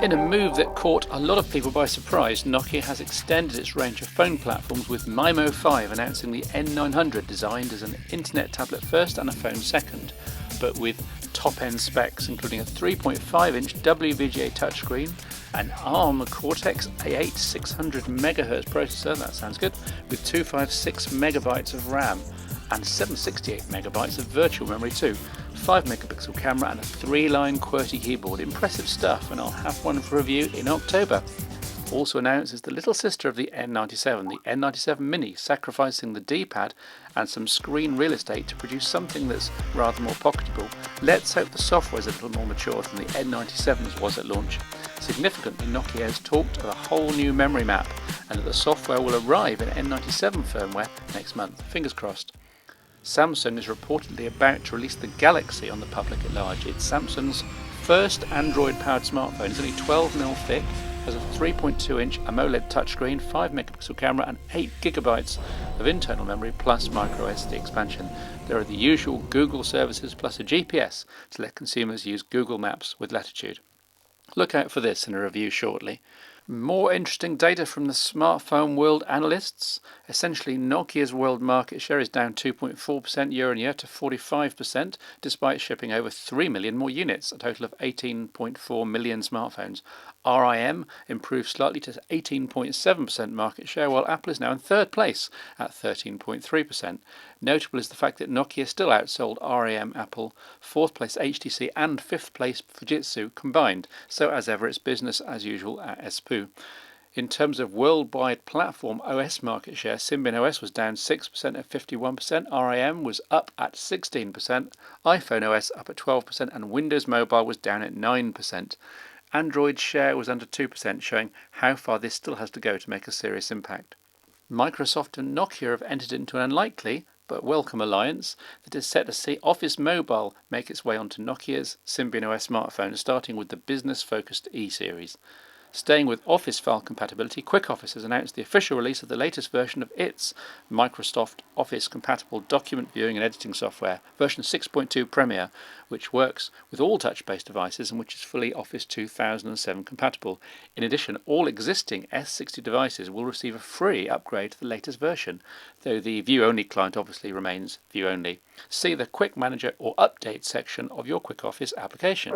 In a move that caught a lot of people by surprise, Nokia has extended its range of phone platforms, with MIMO 5 announcing the N900, designed as an internet tablet first and a phone second, but with top-end specs including a 3.5-inch WVGA touchscreen, an ARM Cortex A8 600 MHz processor, that sounds good, with 256 MB of RAM and 768 MB of virtual memory too, 5 megapixel camera and a 3-line QWERTY keyboard. Impressive stuff, and I'll have one for review in October. Also announced is the little sister of the N97, the N97 Mini, sacrificing the D-pad and some screen real estate to produce something that's rather more pocketable. Let's hope the software is a little more mature than the N97's was at launch. Significantly, Nokia has talked of a whole new memory map, and that the software will arrive in N97 firmware next month. Fingers crossed. Samsung is reportedly about to release the Galaxy on the public at large. It's Samsung's first Android-powered smartphone. It's only 12mm thick, has a 3.2-inch AMOLED touchscreen, 5 megapixel camera and 8 GB of internal memory plus microSD expansion. There are the usual Google services plus a GPS to let consumers use Google Maps with latitude. Look out for this in a review shortly. More interesting data from the smartphone world analysts. Essentially, Nokia's world market share is down 2.4% year on year to 45%, despite shipping over 3 million more units, a total of 18.4 million smartphones. RIM improved slightly to 18.7% market share, while Apple is now in third place at 13.3%. Notable is the fact that Nokia still outsold RIM, Apple, fourth place HTC and fifth place Fujitsu combined, so as ever it's business as usual at SPU. In terms of worldwide platform OS market share, Symbian OS was down 6% at 51%, RIM was up at 16%, iPhone OS up at 12%, and Windows Mobile was down at 9%. Android's share was under 2%, showing how far this still has to go to make a serious impact. Microsoft and Nokia have entered into an unlikely but welcome alliance that is set to see Office Mobile make its way onto Nokia's Symbian OS smartphones, starting with the business-focused E-series. Staying with Office file compatibility, QuickOffice has announced the official release of the latest version of its Microsoft Office-compatible document viewing and editing software, version 6.2 Premier, which works with all touch-based devices and which is fully Office 2007 compatible. In addition, all existing S60 devices will receive a free upgrade to the latest version, though the view-only client obviously remains view-only. See the Quick Manager or Update section of your QuickOffice application.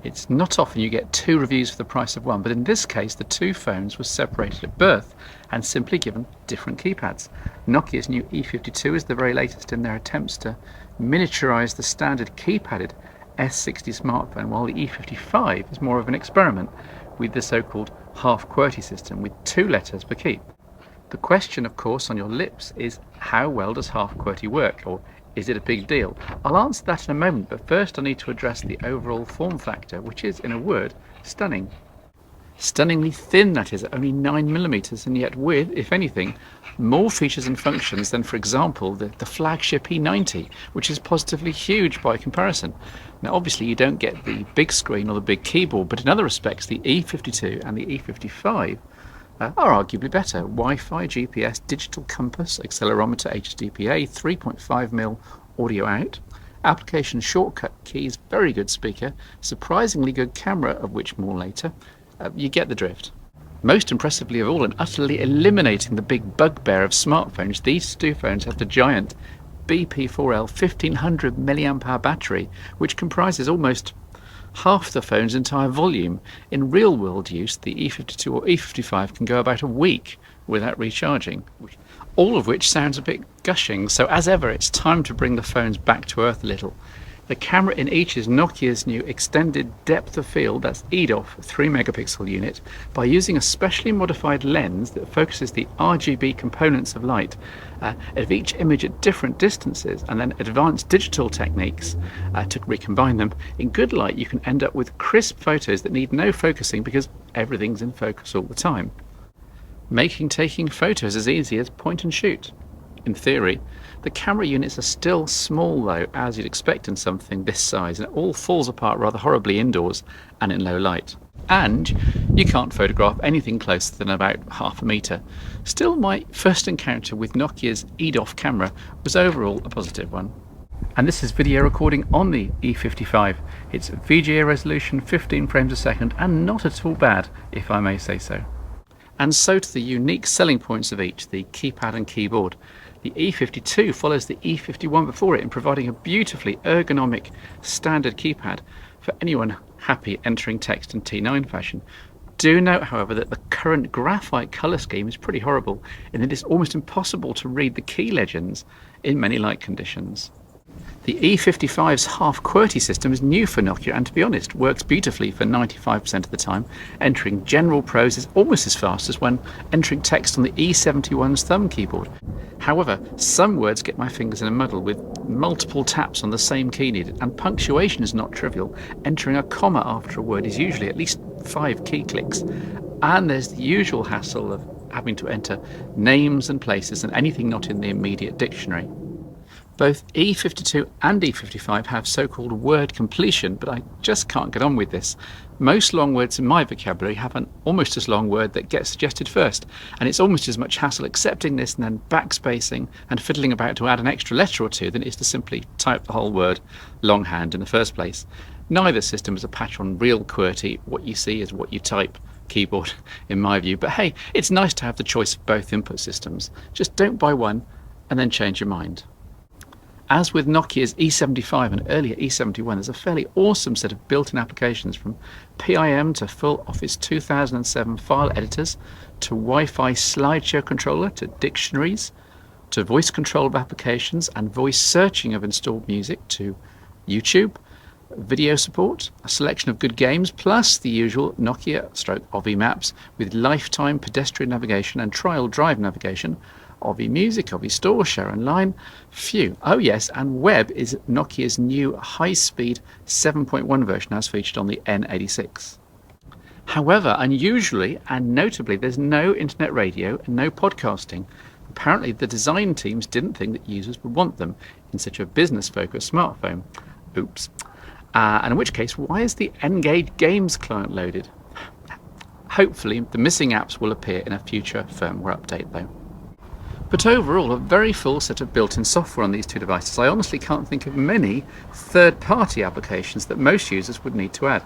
It's not often you get two reviews for the price of one, but in this case the two phones were separated at birth and simply given different keypads. Nokia's new E52 is the very latest in their attempts to miniaturise the standard keypadded S60 smartphone, while the E55 is more of an experiment with the so-called half QWERTY system with 2 letters per key. The question, of course, on your lips is, how well does half QWERTY work, or is it a big deal? I'll answer that in a moment, but first I need to address the overall form factor, which is, in a word, stunning. Stunningly thin, that is, at only 9mm, and yet with, if anything, more features and functions than, for example, the flagship E90, which is positively huge by comparison. Now obviously you don't get the big screen or the big keyboard, but in other respects the E52 and the E55 are arguably better. Wi-Fi, GPS, digital compass, accelerometer, HDPA, 3.5mm audio out, application shortcut keys, very good speaker, surprisingly good camera, of which more later. You get the drift. Most impressively of all, and utterly eliminating the big bugbear of smartphones, these two phones have the giant BP4L 1500 mAh battery, which comprises almost half the phone's entire volume. In real-world use, the E52 or E55 can go about a week without recharging, all of which sounds a bit gushing, so as ever it's time to bring the phones back to earth a little. The camera in each is Nokia's new extended depth of field, that's EDOF 3-megapixel unit, by using a specially modified lens that focuses the RGB components of light of each image at different distances, and then advanced digital techniques to recombine them. In good light you can end up with crisp photos that need no focusing because everything's in focus all the time, making taking photos as easy as point and shoot. In theory, the camera units are still small though, as you'd expect in something this size, and it all falls apart rather horribly indoors and in low light. And you can't photograph anything closer than about half a metre. Still, my first encounter with Nokia's EDOF camera was overall a positive one. and this is video recording on the E55. It's VGA resolution, 15 frames a second, and not at all bad, if I may say so. And so to the unique selling points of each, the keypad and keyboard. The E52 follows the E51 before it in providing a beautifully ergonomic standard keypad for anyone happy entering text in T9 fashion. Do note, however, that the current graphite colour scheme is pretty horrible, in that it's almost impossible to read the key legends in many light conditions. The E55's half QWERTY system is new for Nokia and, to be honest, works beautifully for 95% of the time. Entering general prose is almost as fast as when entering text on the E71's thumb keyboard. However, some words get my fingers in a muddle with multiple taps on the same key needed, and punctuation is not trivial. Entering a comma after a word is usually at least 5 key clicks. And there's the usual hassle of having to enter names and places and anything not in the immediate dictionary. Both E52 and E55 have so-called word completion, but I just can't get on with this. Most long words in my vocabulary have an almost as long word that gets suggested first, and it's almost as much hassle accepting this and then backspacing and fiddling about to add an extra letter or two than it is to simply type the whole word longhand in the first place. Neither system is a patch on real QWERTY. What you see is what you type keyboard, in my view. But hey, it's nice to have the choice of both input systems. Just don't buy one and then change your mind. As with Nokia's E75 and earlier E71, there's a fairly awesome set of built-in applications, from PIM to full Office 2007 file editors, to Wi-Fi slideshow controller, to dictionaries, to voice control of applications and voice searching of installed music, to YouTube, video support, a selection of good games, plus the usual Nokia/Ovi maps with lifetime pedestrian navigation and trial drive navigation, Ovi Music, Ovi Store, Share Online, Phew. Oh yes, and Web is Nokia's new high-speed 7.1 version as featured on the N86. However, unusually and notably, there's no internet radio and no podcasting. Apparently the design teams didn't think that users would want them in such a business-focused smartphone. Oops. And in which case, why is the N-Gage Games client loaded? Hopefully the missing apps will appear in a future firmware update though. But overall, a very full set of built-in software on these two devices. I honestly can't think of many third-party applications that most users would need to add.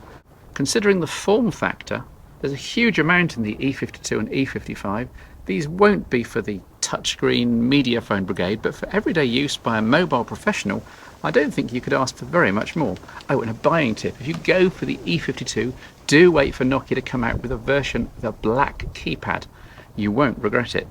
Considering the form factor, there's a huge amount in the E52 and E55. These won't be for the touchscreen media phone brigade, but for everyday use by a mobile professional, I don't think you could ask for very much more. Oh, and a buying tip: if you go for the E52, do wait for Nokia to come out with a version with a black keypad. You won't regret it.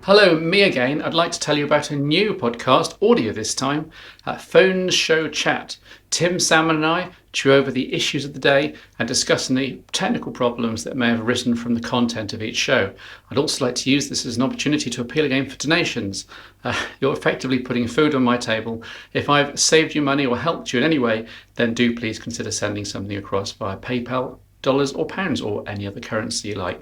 Hello, me again. I'd like to tell you about a new podcast, audio this time, Phones Show Chat. Tim, Sam and I chew over the issues of the day and discussing the technical problems that may have arisen from the content of each show. I'd also like to use this as an opportunity to appeal again for donations. You're effectively putting food on my table. If I've saved you money or helped you in any way, then do please consider sending something across via PayPal, dollars or pounds, or any other currency you like.